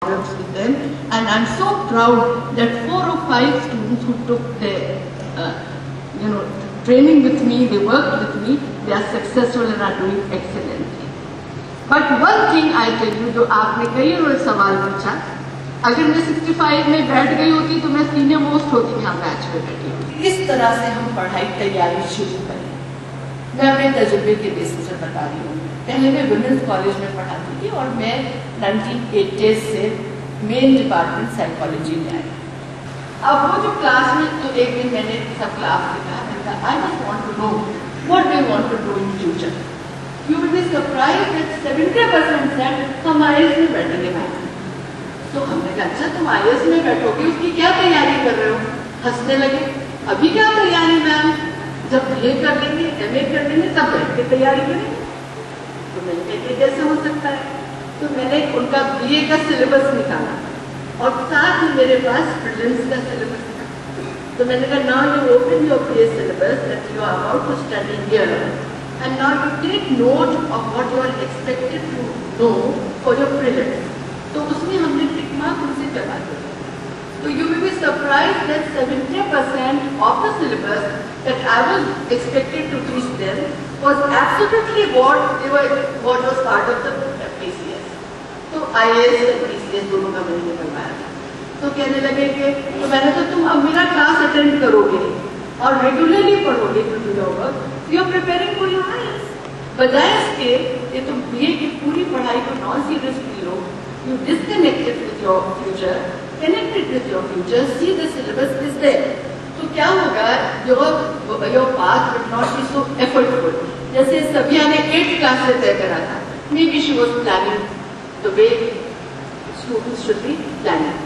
with them, and I'm so proud that 4 or 5 students who took their training with me, they worked with me, they are successful and are doing excellently. But one thing I tell you, जो आपने कई और सवाल पूछा, अगर मैं 65 में बैठ गई होती तो मैं सीनियर मोस्ट होती यहाँ बैच में बैठी होती। इस तरह से हम पढ़ाई तैयारी शुरू करें। मैं अपने तजुर्बे के बेसिस पर बता रही हूँ। पहले मैं वुमेन्स कॉलेज में पढ़ाती थी और मैं 1980 से मेन डिपार्टमेंट साइकोलॉजी में आई। अब वो जो क्लास में तो एक दिन मैंने सब क्लास में कहा, I just want to know what do you want to do in future. You will be surprised that 70% said हम आईएएस में बैठेंगे मैम। तो हमने कहा अच्छा तुम आईएएस में बैठोगे, उसकी क्या तैयारी कर रहे हो? हंसने लगे। अभी क्या तैयारी मैम, जब ये कर लेंगे एमए कर लेंगे तब बैठ के तैयारी करेंगे। तो मैंने कहा कैसे हो सकता है? तो मैंने उनका बीए का सिलेबस निकाला और साथ ही मेरे पास प्रीलिम्स का सिलेबस था। तो मैंने कहा now you open your BA syllabus that you are about to study here and now you take note of what you are expected to know for your prelims. तो उसमें हमने टिक मार्क उनसे चला दिया। So you will be surprised that 70% of the syllabus that I was expected to teach them was absolutely what was part of the PCS. तो IAS और PCS दोनों का मैंने करवाया था। तो कहने लगे कि तो मैंने तो तुम अब मेरा क्लास अटेंड करोगे और रेगुलरली पढ़ोगे to do your work, you are preparing for your IAS। बजाय इसके ये तुम बीए की पूरी पढ़ाई को non seriously low, you disconnected with your future, connected with your future, see the syllabus is there. तो क्या होगा, your path will not be so effortful. जैसे सबिया ने 8th क्लास से तय करा था, maybe she was planning the way students should be planning.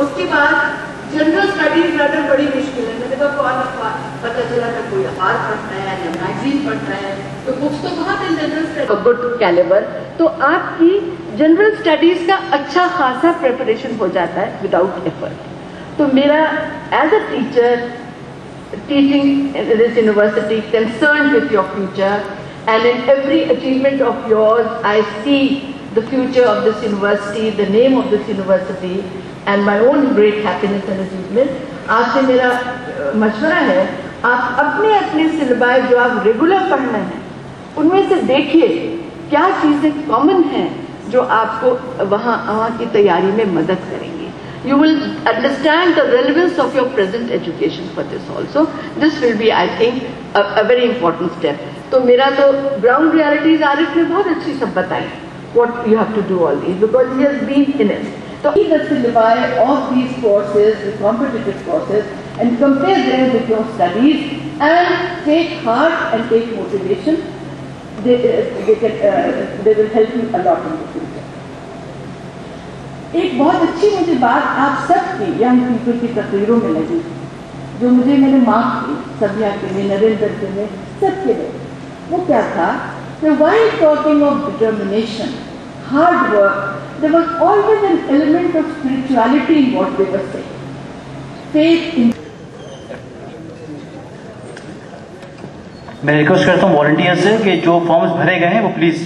उसके बाद जनरल स्टडीज लाना बड़ी मुश्किल है। मैंने कहा पता चला ना कोई अखबार पढ़ना है ना मैगजीन पढ़ना है, तो बुक्स तो कहाँ थे जनरल स्टडीज गुड कैलिबर। तो आपकी जनरल स्टडीज का अच्छा खासा प्रिपरेशन हो जाता है विदाउट एफर्ट। तो मेरा as a teacher teaching in this university concern with your future and in every achievement of yours I see the future of this university, the name of this university and my own great happiness and achievement। आपसे मेरा मशवरा है, आप अपने अपने syllabus जो आप regular पढ़ना है उनमें से देखिए क्या चीज़ें कॉमन हैं जो आपको वहाँ की तैयारी में मदद करेंगी। You will understand the relevance of your present education for this also. This will be, I think, a very important step. तो मेरा तो ground realities आरिफ ने बहुत अच्छी सब बताई what you have to do all these because he has been in it. So see the syllabi of these courses, the competitive courses, and compare them with your studies and take heart and take motivation. They will help you a lot in the future. एक बहुत अच्छी मुझे बात आप सबकी young people की तकरीरों में लगी, जो मुझे मैंने मार्क की, सबिया के लिए, नरेंद्र के लिए, सबके लिए। वो क्या था? While talking of determination, hard work, there was always an element of spirituality in what they were saying. Faith in. मैं रिक्वेस्ट करता हूँ वॉलंटियर से कि जो फॉर्म्स भरे गए हैं वो प्लीज